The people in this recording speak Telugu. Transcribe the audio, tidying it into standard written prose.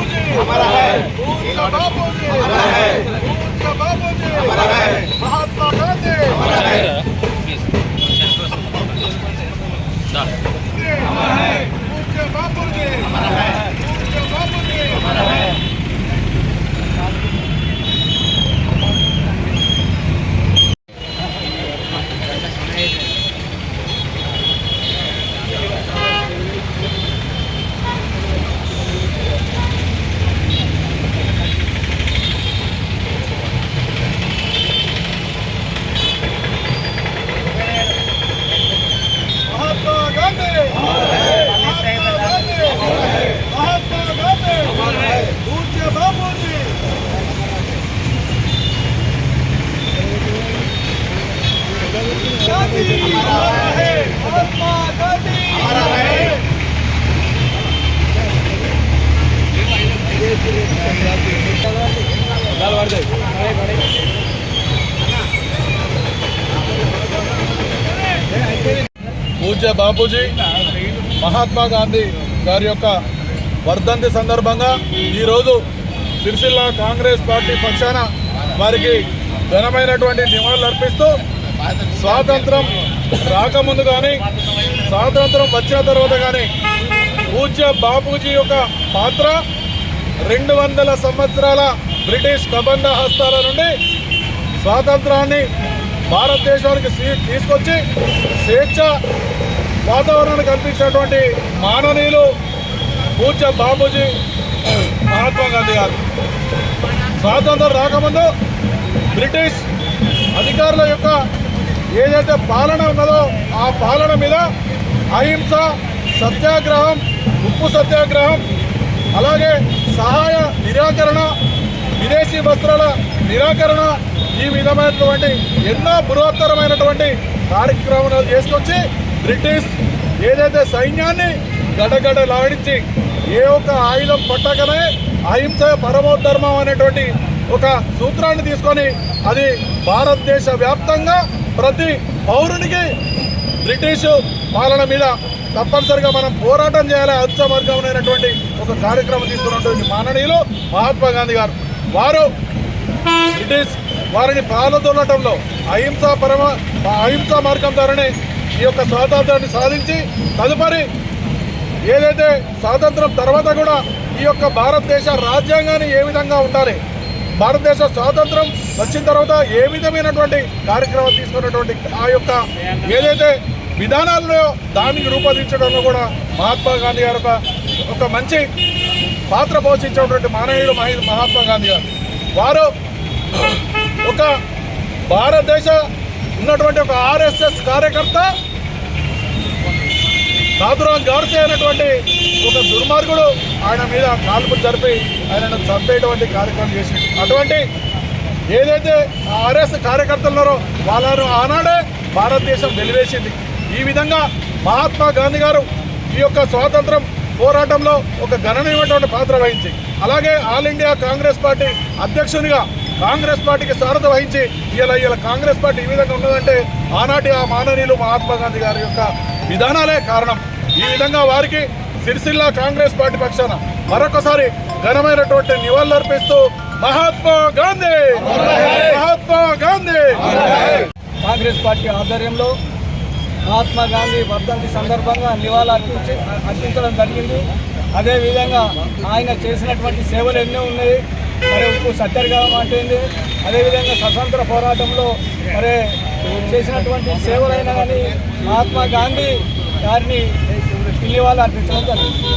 बापूजी हमारा है, पूज्य बापूजी हमारा है, पूज्य बापूजी हमारा है, महात्मा गांधी हमारा है, हमारा है, पूज्य बापूजी हमारा है, पूज्य बापूजी हमारा है। పూజ్య బాపూజీ మహాత్మా గాంధీ గారి యొక్క వర్ధంతి సందర్భంగా ఈరోజు సిరిసిల్ల కాంగ్రెస్ పార్టీ పక్షాన వారికి ఘనమైనటువంటి నివాళులు అర్పిస్తూ స్వాతంత్రం రాకముందు కానీ స్వాతంత్రం వచ్చిన తర్వాత కానీ పూజ్య బాపూజీ యొక్క పాత్ర 200 సంవత్సరాల బ్రిటిష్ కబంధ హస్తాల నుండి స్వాతంత్రాన్ని భారతదేశానికి తీసుకొచ్చి స్వేచ్ఛ వాతావరణాన్ని కల్పించినటువంటి మాననీయులు పూజ్య బాపూజీ మహాత్మా గాంధీ గారు. స్వాతంత్రం రాకముందు బ్రిటిష్ అధికారుల యొక్క ఏదైతే పాలన ఉన్నదో ఆ పాలన మీద అహింస, సత్యాగ్రహం, ఉప్పు సత్యాగ్రహం, అలాగే సహాయ నిరాకరణ, విదేశీ వస్త్రాల నిరాకరణ, ఈ విధమైనటువంటి ఎన్నో బృహత్తరమైనటువంటి కార్యక్రమాలు చేసుకొచ్చి బ్రిటిష్ ఏదైతే సైన్యాన్ని గడగడలాడించి ఏ ఒక్క ఆయుధం పట్టకనే అహింస పరమోధర్మం అనేటువంటి ఒక సూత్రాన్ని తీసుకొని అది భారతదేశ వ్యాప్తంగా ప్రతి పౌరునికి బ్రిటిషు పాలన మీద తప్పనిసరిగా మనం పోరాటం చేయాలి. అత్యమార్గమైనటువంటి ఒక కార్యక్రమం తీసుకున్నటువంటి మాననీయులు మహాత్మా గాంధీ గారు. వారు బ్రిటిష్ వారిని పాలదొల్లటంలో అహింసా మార్గం ద్వారానే ఈ యొక్క స్వాతంత్రాన్ని సాధించి తదుపరి ఏదైతే స్వాతంత్రం తర్వాత కూడా ఈ యొక్క భారతదేశ రాజ్యాంగాన్ని ఏ విధంగా ఉండాలి, భారతదేశ స్వాతంత్రం వచ్చిన తర్వాత ఏ విధమైనటువంటి కార్యక్రమాలు తీసుకున్నటువంటి ఆ యొక్క ఏదైతే విధానాల్లో దానికి రూపొందించడంలో కూడా మహాత్మా గాంధీ గారు ఒక మంచి పాత్ర పోషించినటువంటి మానవుడు మహాత్మా గాంధీ గారు. వారు ఒక భారతదేశ ఉన్నటువంటి ఒక RSS కార్యకర్త నాథురామ్ గాడ్సే అనేటువంటి ఒక దుర్మార్గుడు ఆయన మీద కాల్పులు జరిపి ఆయనను చంపేటువంటి కార్యక్రమం చేసింది. అటువంటి ఏదైతే RSS కార్యకర్తలు ఉన్నారో వాళ్ళను ఆనాడే భారతదేశం వెలివేసింది. ఈ విధంగా మహాత్మా గాంధీ గారు ఈ యొక్క స్వాతంత్రం పోరాటంలో ఒక గణనీయమైనటువంటి పాత్ర వహించి అలాగే ఆల్ ఇండియా కాంగ్రెస్ పార్టీ అధ్యక్షునిగా కాంగ్రెస్ పార్టీకి సారథి వహించి ఇలా కాంగ్రెస్ పార్టీ ఈ విధంగా ఉన్నదంటే ఆనాటి ఆ మాననీయులు మహాత్మా గాంధీ గారి యొక్క విధానాలే కారణం. ఈ విధంగా వారికి సిరిసిల్ల కాంగ్రెస్ పార్టీ పక్షాన మరొకసారి ఘనమైనటువంటి నివాళులు అర్పిస్తూ మహాత్మా గాంధీ మహాత్మా గాంధీ. కాంగ్రెస్ పార్టీ ఆధ్వర్యంలో మహాత్మా గాంధీ వర్ధంతి సందర్భంగా నివాళులు అర్పించడం జరిగింది. అదేవిధంగా ఆయన చేసినటువంటి సేవలు ఎన్నో ఉన్నాయి. మరి ఉప్పు సత్యాగ్రహం అంటే అదేవిధంగా స్వతంత్ర పోరాటంలో మరి చేసినటువంటి సేవలైనా కానీ మహాత్మా గాంధీ గారిని నివాళులు అర్పించడం జరిగింది.